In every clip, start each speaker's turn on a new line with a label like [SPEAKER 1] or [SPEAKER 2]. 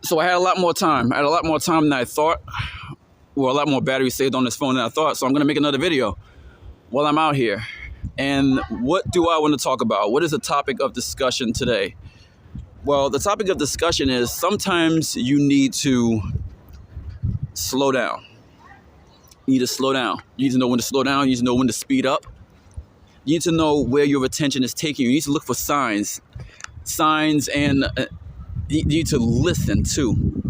[SPEAKER 1] So I had a lot more time. I had a lot more time than I thought. Well, a lot more battery saved on this phone than I thought. So I'm going to make another video while I'm out here. And what do I want to talk about? What is the topic of discussion today? Well, the topic of discussion is sometimes you need to slow down. You need to slow down. You need to know when to slow down. You need to know when to speed up. You need to know where your attention is taking you. You need to look for signs. And you need to listen too.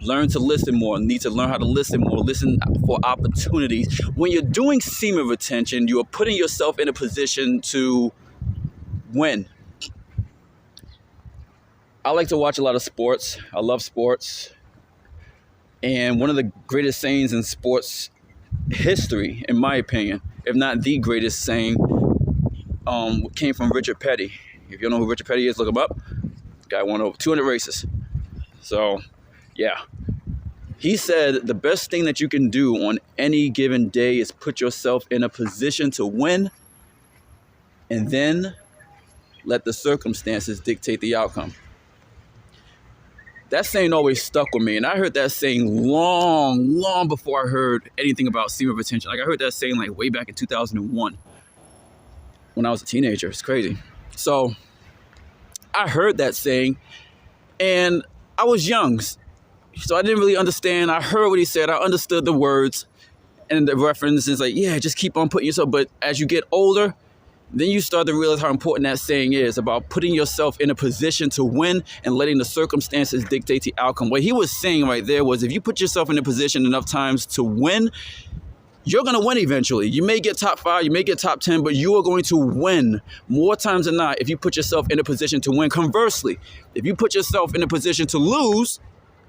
[SPEAKER 1] Learn to listen more. Need to learn how to listen more. Listen for opportunities. When you're doing seam retention, you are putting yourself in a position to win. I like to watch a lot of sports. I love sports. And one of the greatest sayings in sports history, in my opinion, if not the greatest saying, came from Richard Petty. If you don't know who Richard Petty is, look him up. The guy won over 200 races. So, yeah. He said the best thing that you can do on any given day is put yourself in a position to win and then let the circumstances dictate the outcome. That saying always stuck with me, and I heard that saying long before I heard anything about seam retention. Like I heard that saying like way back in 2001 when I was a teenager. It's crazy. So I heard that saying, and I was young, so I didn't really understand. I heard what he said. I understood the words and the references. Like, yeah, just keep on putting yourself. But as you get older, then you start to realize how important that saying is about putting yourself in a position to win and letting the circumstances dictate the outcome. What he was saying right there was if you put yourself in a position enough times to win, you're going to win eventually. You may get top 5, you may get top 10, but you are going to win more times than not if you put yourself in a position to win. Conversely, if you put yourself in a position to lose,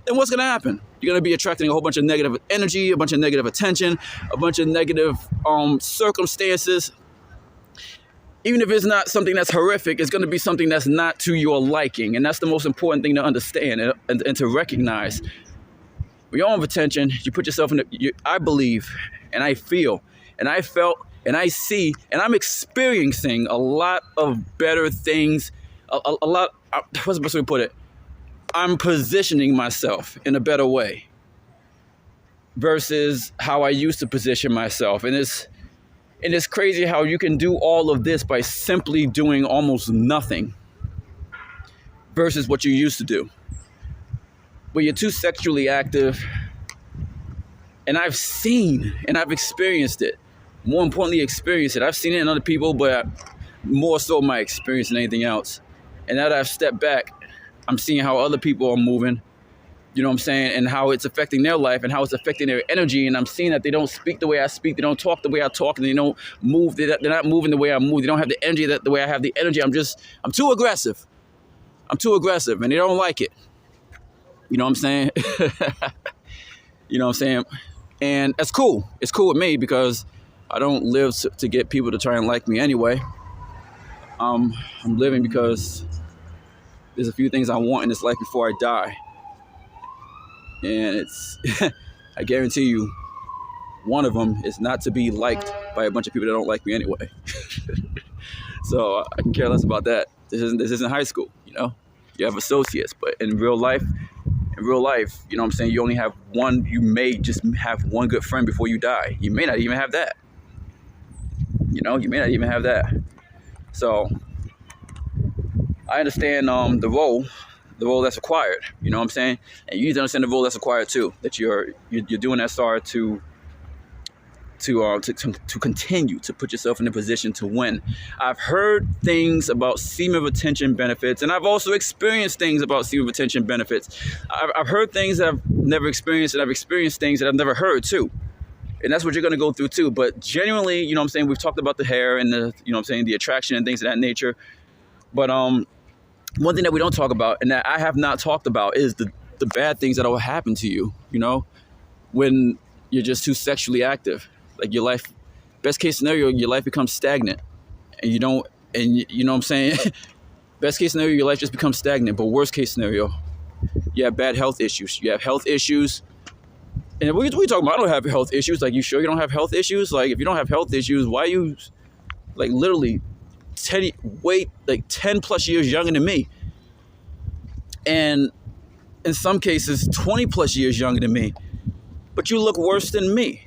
[SPEAKER 1] then what's going to happen? You're going to be attracting a whole bunch of negative energy, a bunch of negative attention, a bunch of negative circumstances. Even if it's not something that's horrific, it's going to be something that's not to your liking. And that's the most important thing to understand and to recognize. When you're on retention, you put yourself in I believe, and I feel, and I felt, and I see, and I'm experiencing a lot of better things. A lot, what's the best way to put it? I'm positioning myself in a better way versus how I used to position myself. And it's crazy how you can do all of this by simply doing almost nothing versus what you used to do. When you're too sexually active, and I've seen and I've experienced it. More importantly, experienced it. I've seen it in other people, but more so my experience than anything else. And now that I've stepped back, I'm seeing how other people are moving. You know what I'm saying? And how it's affecting their life and how it's affecting their energy. And I'm seeing that they don't speak the way I speak. They don't talk the way I talk. And they don't move. They're not moving the way I move. They don't have the energy the way I have the energy. I'm too aggressive. I'm too aggressive. And they don't like it. You know what I'm saying? You know what I'm saying? And that's cool. It's cool with me because I don't live to get people to try and like me anyway. I'm living because there's a few things I want in this life before I die. And it's, I guarantee you, one of them is not to be liked by a bunch of people that don't like me anyway. So I can care less about that. This isn't high school, you know? You have associates, but in real life, you know what I'm saying? You only have one, you may just have one good friend before you die. You may not even have that. You know, you may not even have that. So I understand the role that's required, you know what I'm saying? And you need to understand the role that's required too, that you're doing SR to continue to put yourself in a position to win. I've heard things about semen retention benefits, and I've also experienced things about semen retention benefits. I've heard things that I've never experienced, and I've experienced things that I've never heard too. And that's what you're going to go through too. But genuinely, you know what I'm saying, we've talked about the hair and the, you know what I'm saying, the attraction and things of that nature. But one thing that we don't talk about and that I have not talked about is the bad things that will happen to you, you know, when you're just too sexually active. Like your life, best case scenario, your life becomes stagnant and you know what I'm saying? Best case scenario, your life just becomes stagnant. But worst case scenario, you have bad health issues. You have health issues. And we talking about, I don't have health issues. Like, you sure you don't have health issues? Like, if you don't have health issues, why are you like literally 10 plus years younger than me? And in some cases 20 plus years younger than me, but you look worse than me.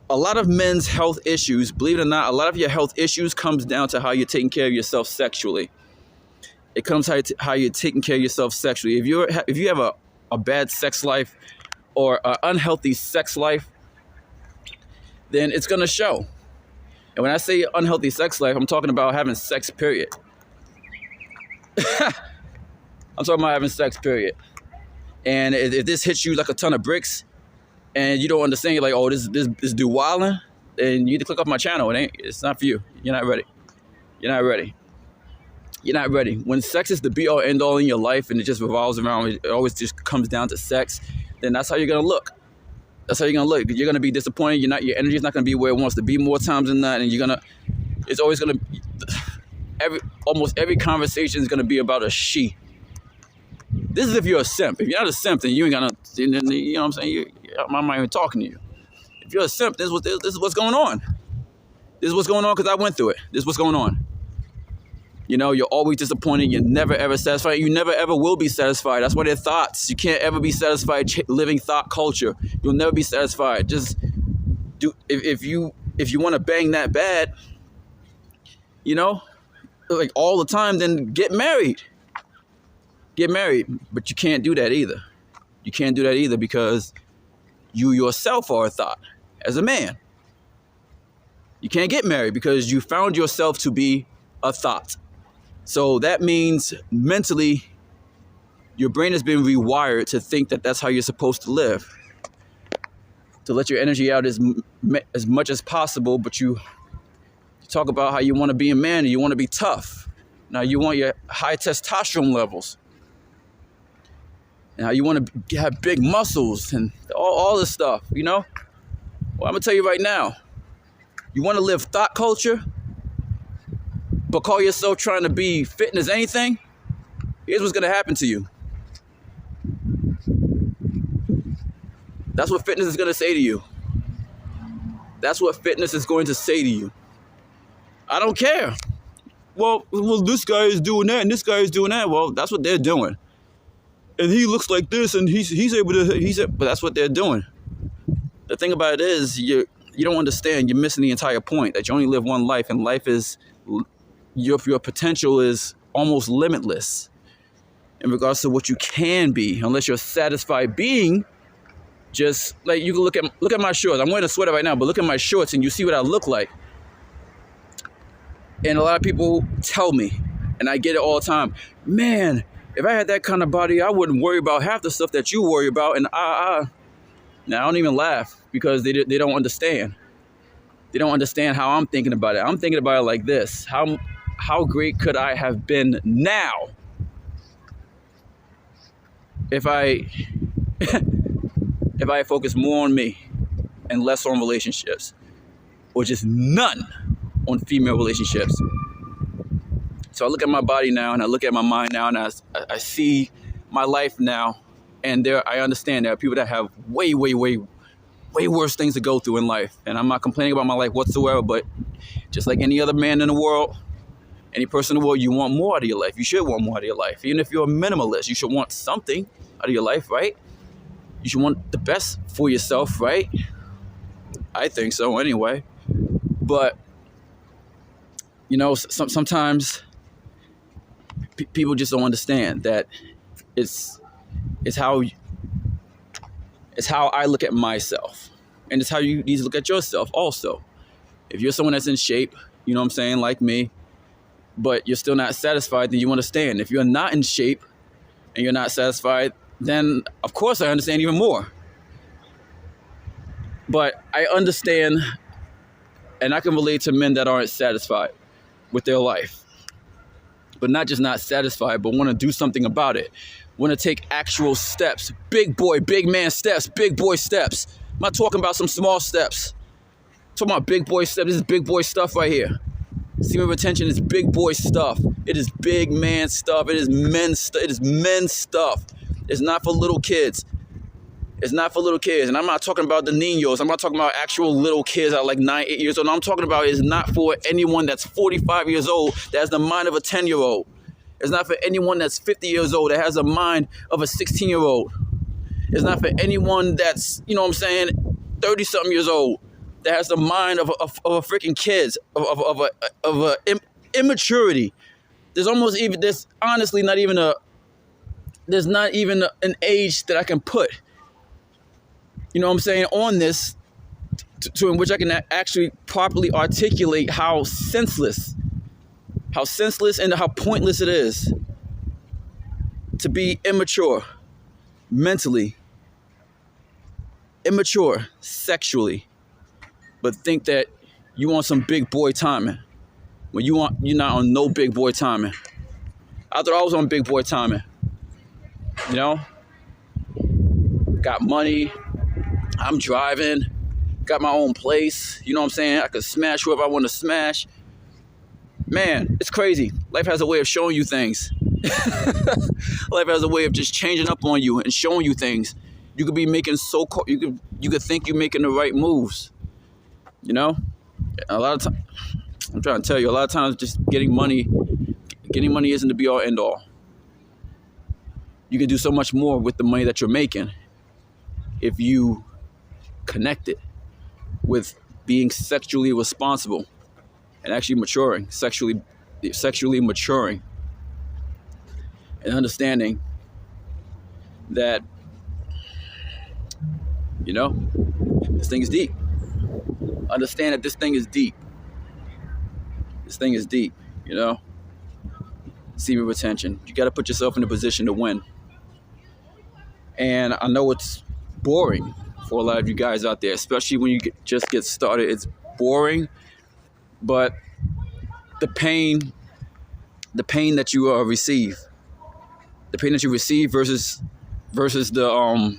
[SPEAKER 1] A lot of men's health issues, believe it or not, a lot of your health issues comes down to how you're taking care of yourself sexually. It comes how you're taking care of yourself sexually. If you have a bad sex life or an unhealthy sex life, then it's going to show. And when I say unhealthy sex life, I'm talking about having sex, period. I'm talking about having sex, period. And if this hits you like a ton of bricks and you don't understand, you're like, oh, this dude wilding, then you need to click off my channel. It's not for you. You're not ready. When sex is the be all end all in your life and it just revolves around, it always just comes down to sex, then that's how you're going to look. You're going to be disappointed. Your energy is not going to be where it wants to be more times than that. And it's always going to, almost every conversation is going to be about a she. This is if you're a simp. If you're not a simp, then you ain't got to, you know what I'm saying? I'm not even talking to you. If you're a simp, this is what's going on. This is what's going on because I went through it. This is what's going on. You're always disappointed. You're never, ever satisfied. You never, ever will be satisfied. That's why they're thoughts. You can't ever be satisfied living thought culture. You'll never be satisfied. Just if you want to bang that bad, like all the time, then get married. But you can't do that either. Because you yourself are a thought as a man. You can't get married because you found yourself to be a thought. So that means mentally, your brain has been rewired to think that that's how you're supposed to live. To let your energy out as much as possible, but you talk about how you want to be a man and you want to be tough. Now you want your high testosterone levels. And how you want to have big muscles and all this stuff, Well, I'm going to tell you right now, you want to live thought culture, but call yourself trying to be fitting as anything, here's what's going to happen to you. That's what fitness is going to say to you. I don't care. Well, this guy is doing that and this guy is doing that. Well, that's what they're doing. And he looks like this and but that's what they're doing. The thing about it is you don't understand. You're missing the entire point that you only live one life, and life is your potential is almost limitless in regards to what you can be, unless you're satisfied being. Just like you can look at my shorts. I'm wearing a sweater right now, but look at my shorts and you see what I look like. And a lot of people tell me, and I get it all the time, man, if I had that kind of body, I wouldn't worry about half the stuff that you worry about. And now I don't even laugh because they don't understand. They don't understand how I'm thinking about it. I'm thinking about it like this. How great could I have been now if I focus more on me and less on relationships, or just none on female relationships? So I look at my body now and I look at my mind now and I see my life now, and I understand there are people that have way worse things to go through in life. And I'm not complaining about my life whatsoever, but just like any other man in the world, any person in the world, you want more out of your life. You should want more out of your life. Even if you're a minimalist, you should want something out of your life, right? You should want the best for yourself, right? I think so anyway. But, sometimes people just don't understand that it's how I look at myself. And it's how you need to look at yourself also. If you're someone that's in shape, like me, but you're still not satisfied, then you understand. If you're not in shape and you're not satisfied, then of course I understand even more. But I understand, and I can relate to men that aren't satisfied with their life. But not just not satisfied, but want to do something about it. Want to take actual steps. Big man steps, big boy steps. I'm not talking about some small steps. I'm talking about big boy steps. This is big boy stuff right here. Semen retention is big boy stuff. It is big man stuff. It is men's stuff. It's not for little kids. And I'm not talking about the niños. I'm not talking about actual little kids that are like 9, 8 years old. I'm talking about it's not for anyone that's 45 years old that has the mind of a 10-year-old. It's not for anyone that's 50 years old that has a mind of a 16-year-old. It's not for anyone that's, you know what I'm saying, 30-something years old that has the mind of a freaking kids, of a immaturity. There's honestly not even an age that I can put, you know what I'm saying, on this to in which I can actually properly articulate how senseless and how pointless it is to be immature mentally, immature sexually, but think that you want some big boy timing when you're not on no big boy timing. I thought I was on big boy timing, you know? Got money, I'm driving, got my own place, you know what I'm saying? I could smash whoever I want to smash. Man, it's crazy. Life has a way of showing you things. Life has a way of just changing up on you and showing you things. You could be making you could think you're making the right moves. You know? A lot of times, I'm trying to tell you, a lot of times just getting money isn't the be all end all. You can do so much more with the money that you're making if you connect it with being sexually responsible and actually maturing, sexually maturing, and understanding that, you know, this thing is deep. Understand that this thing is deep. This thing is deep, you know? Semen retention. You got to put yourself in a position to win. And I know it's boring for a lot of you guys out there, especially when you just get started. It's boring, but the pain that you receive, versus the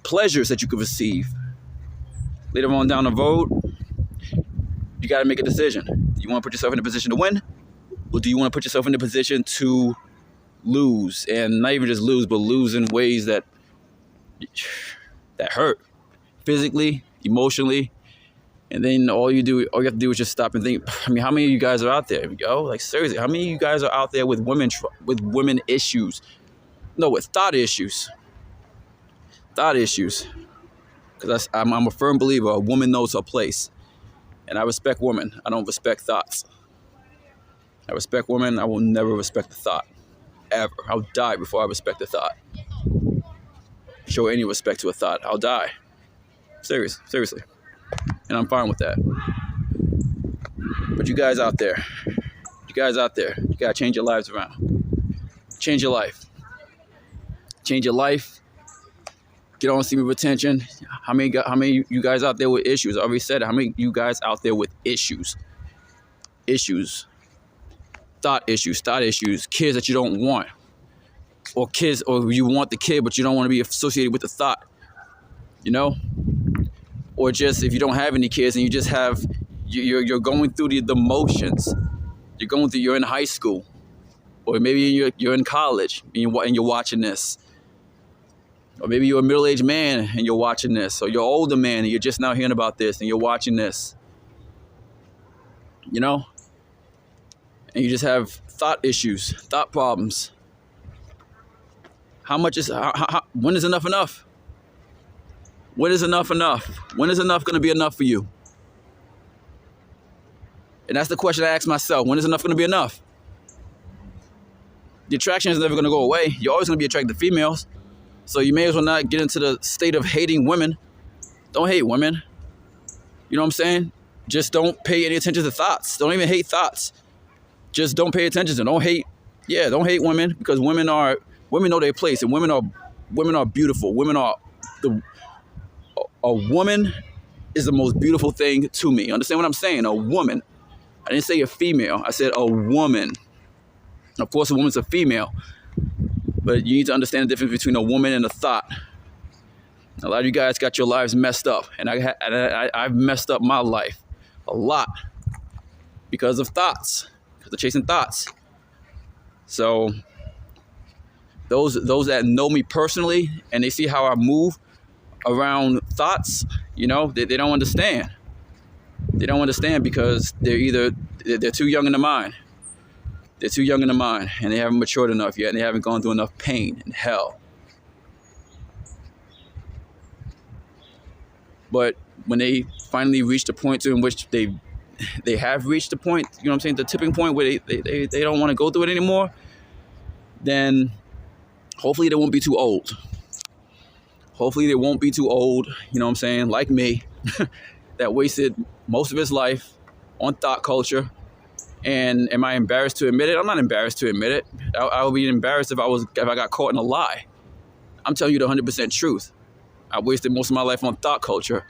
[SPEAKER 1] pleasures that you could receive later on down the road, you got to make a decision. Do you want to put yourself in a position to win, or do you want to put yourself in a position to lose, and not even just lose, but lose in ways that hurt physically, emotionally? And then all you have to do is just stop and think. I mean, how many of you guys are out there? Yo, like seriously, how many of you guys are out there with women issues? No, with thought issues. Thought issues. Because I'm a firm believer. A woman knows her place, and I respect women. I don't respect thoughts. I respect women. I will never respect the thought, ever. I'll die before I respect the thought. Show any respect to a thought, I'll die. Seriously. And I'm fine with that. But you guys out there, you gotta change your lives around. Change your life. Get on semen retention. How many you guys out there with issues? I already said it. How many you guys out there with issues? Thought issues, kids that you don't want. Or you want the kid, but you don't want to be associated with the thought. You know? Or just if you don't have any kids and you just have, you're going through the motions. You're in high school, or maybe you're in college and you're watching this. Or maybe you're a middle-aged man and you're watching this. Or you're an older man and you're just now hearing about this and you're watching this. You know? And you just have thought issues, thought problems. When is enough enough? When is enough enough? When is enough going to be enough for you? And that's the question I ask myself. When is enough going to be enough? The attraction is never going to go away. You're always going to be attracted to females. So you may as well not get into the state of hating women. Don't hate women. You know what I'm saying? Just don't pay any attention to thoughts. Don't even hate thoughts. Just don't pay attention to them. Don't hate women, because women know their place, and women are beautiful. A woman is the most beautiful thing to me. Understand what I'm saying? A woman. I didn't say a female. I said a woman. Of course, a woman's a female, but you need to understand the difference between a woman and a thought. A lot of you guys got your lives messed up, and I've messed up my life a lot because of thoughts, because of chasing thoughts. So those that know me personally and they see how I move around thoughts, you know, they don't understand. They don't understand because they're too young in the mind. They're too young in the mind, and they haven't matured enough yet, and they haven't gone through enough pain and hell. But when they finally reach the point in which they have reached the point, you know what I'm saying, the tipping point where they don't want to go through it anymore, then hopefully they won't be too old. Hopefully they won't be too old, you know what I'm saying, like me, that wasted most of his life on thought culture. And am I embarrassed to admit it? I'm not embarrassed to admit it. I would be embarrassed if I got caught in a lie. I'm telling you the 100% truth. I wasted most of my life on thought culture.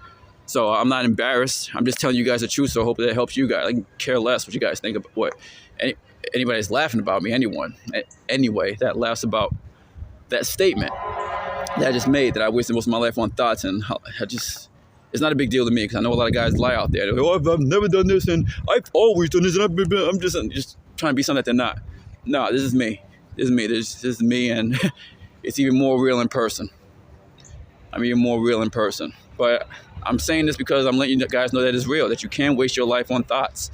[SPEAKER 1] So I'm not embarrassed. I'm just telling you guys the truth, so I hope that helps you guys. I can care less what you guys think about what anybody's laughing about me, anyone. Anyway, that laughs about that statement that I just made, that I wasted most of my life on thoughts, and it's not a big deal to me, because I know a lot of guys lie out there. They're like, oh, I've never done this, and I've always done this, and I'm just trying to be something that they're not. No, this is me. This is me, and it's even more real in person. I'm even more real in person. But I'm saying this because I'm letting you guys know that it's real, that you can waste your life on thoughts.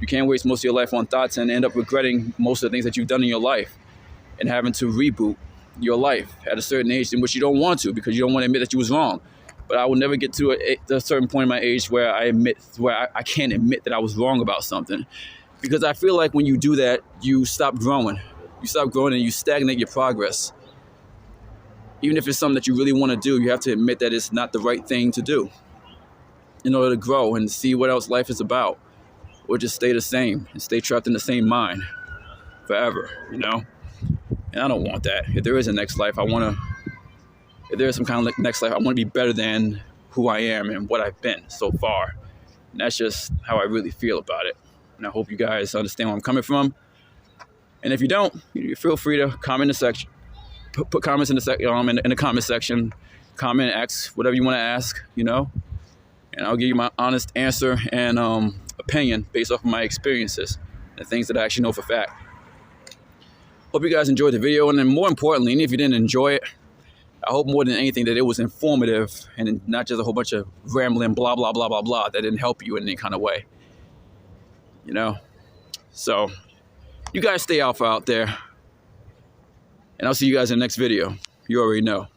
[SPEAKER 1] You can waste most of your life on thoughts and end up regretting most of the things that you've done in your life and having to reboot your life at a certain age in which you don't want to, because you don't want to admit that you was wrong. But I will never get to a certain point in my age where I can't admit that I was wrong about something, because I feel like when you do that, you stop growing. You stop growing and you stagnate your progress. Even if it's something that you really want to do, you have to admit that it's not the right thing to do in order to grow and see what else life is about, or just stay the same and stay trapped in the same mind forever, you know? And I don't want that. If there is a next life, if there is some kind of next life, I want to be better than who I am and what I've been so far. And that's just how I really feel about it. And I hope you guys understand where I'm coming from. And if you don't, you feel free to comment in the section. Put comments in the comment section. Comment, ask whatever you want to ask, you know. And I'll give you my honest answer and opinion based off of my experiences and things that I actually know for a fact. Hope you guys enjoyed the video, and then more importantly, even if you didn't enjoy it, I hope more than anything that it was informative and not just a whole bunch of rambling blah, blah, blah, blah, blah that didn't help you in any kind of way. You know? So, you guys stay alpha out there. And I'll see you guys in the next video. You already know.